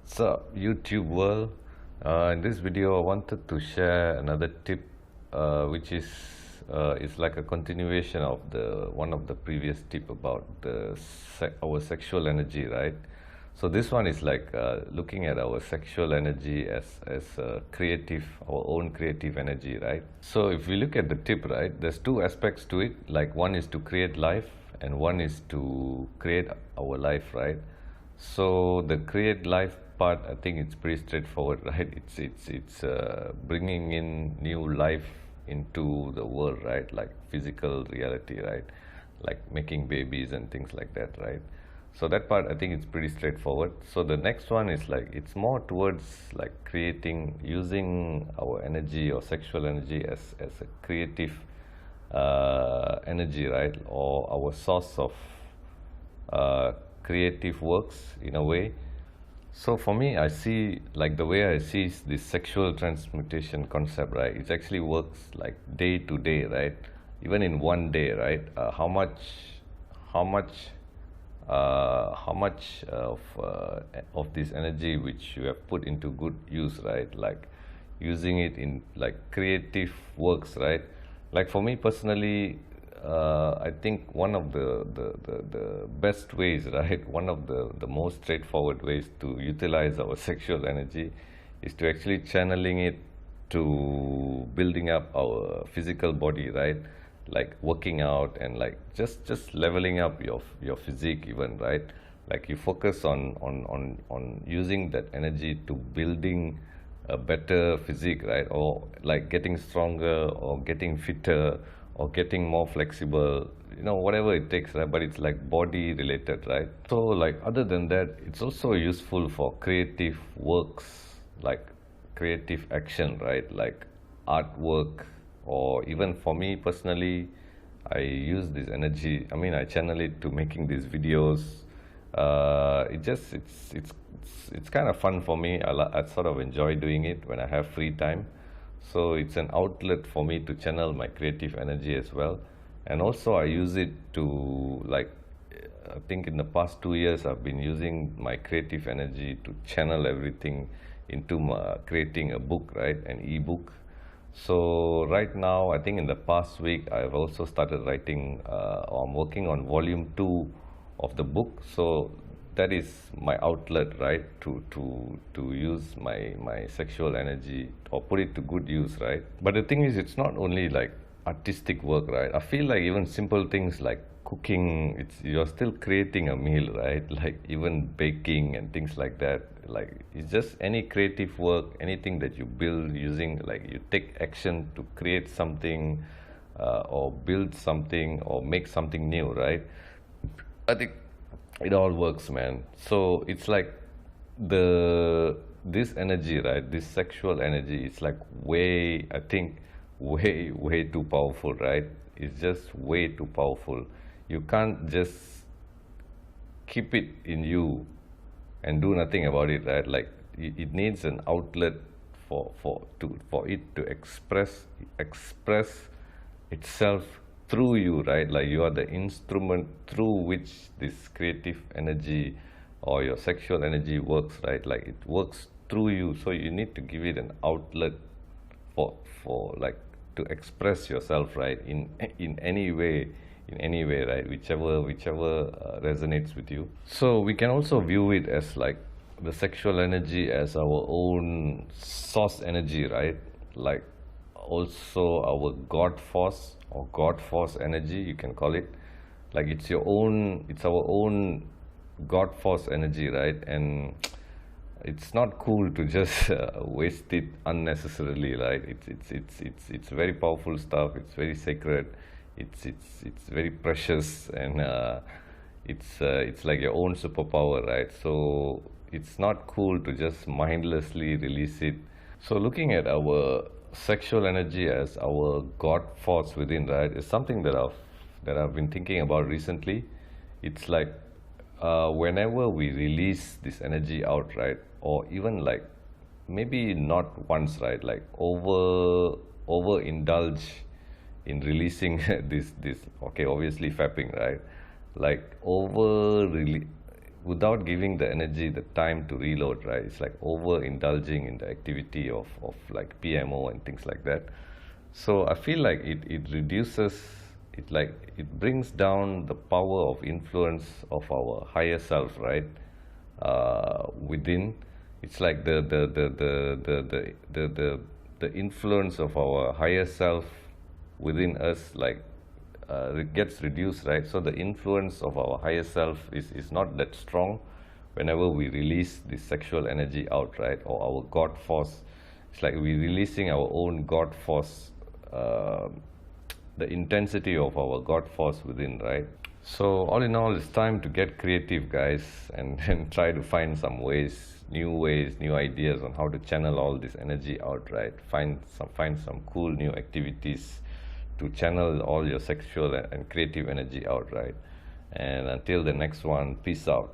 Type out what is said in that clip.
What's up, YouTube world? In this video, I wanted to share another tip, which is like a continuation of the one of the previous tip about our sexual energy, right? So this one is like looking at our sexual energy as creative, our own creative energy, right? So if we look at the tip, right, there's two aspects to it. Like one is to create life, and one is to create our life, right? So the create life part, I think it's pretty straightforward, right? It's bringing in new life into the world, right? Like physical reality, right? Like making babies and things like that, right? So that part, I think it's pretty straightforward. So the next one is like, it's more towards like creating, using our energy or sexual energy as a creative energy, right? Or our source of creative works in a way. So for me, I see, like the way I see this sexual transmutation concept, right? It actually works like day to day, right? Even in one day, right? How much of this energy which you have put into good use, right? Like using it in like creative works, right? Like for me personally, I think one of the best ways, right? One of the most straightforward ways to utilize our sexual energy is to actually channeling it to building up our physical body, right? Like working out and like just leveling up your physique even, right? Like you focus on using that energy to building a better physique, right? Or like getting stronger or getting fitter or getting more flexible, you know, whatever it takes, right? But it's like body related, right? So like other than that, it's also useful for creative works, like creative action, right? Like artwork, or even for me personally, I use this energy, I mean, I channel it to making these videos. It's kind of fun for me. I sort of enjoy doing it when I have free time. So it's an outlet for me to channel my creative energy as well. And also I use it to like, I think in the past 2 years I've been using my creative energy to channel everything into creating a book, right? An ebook. So right now, I think in the past week, I've also started writing, I'm working on volume 2 of the book. So that is my outlet, right, to use my sexual energy or put it to good use, right? But the thing is, it's not only like artistic work, right? I feel like even simple things like cooking, you're still creating a meal, right? Like even baking and things like that. Like it's just any creative work, anything that you build using, like you take action to create something, or build something or make something new, right? I think it all works, man. So it's like this energy, right? This sexual energy, it's like way, I think way too powerful, right? It's just way too powerful. You can't just keep it in you and do nothing about it, right? Like it needs an outlet for it to express itself through you, right? Like you are the instrument through which this creative energy or your sexual energy works, right? Like it works through you, so you need to give it an outlet for like to express yourself, right? In any way, right? Whichever resonates with you. So we can also view it as like the sexual energy as our own source energy, right? Like also our God force or God force energy, you can call it. Like it's our own God force energy, right? And it's not cool to just waste it unnecessarily, right? It's very powerful stuff. It's very sacred. It's very precious, and it's like your own superpower, right? So it's not cool to just mindlessly release it. So looking at our sexual energy as our God force within, right, is something that I've been thinking about recently. It's like whenever we release this energy out, right, or even like maybe not once, right, like overindulge in releasing this okay, obviously fapping, right? Like without giving the energy the time to reload, right? It's like overindulging in the activity of like PMO and things like that. So I feel like it reduces, it brings down the power of influence of our higher self, right? Within, it's like the influence of our higher self within us, like it gets reduced, right? So the influence of our higher self is not that strong whenever we release this sexual energy out, right? Or our God force. It's like we're releasing our own God force, the intensity of our God force within, right? So all in all, it's time to get creative, guys, and try to find some ways, new ideas on how to channel all this energy out, right? Find some cool new activities to channel all your sexual and creative energy out, right? And until the next one, peace out.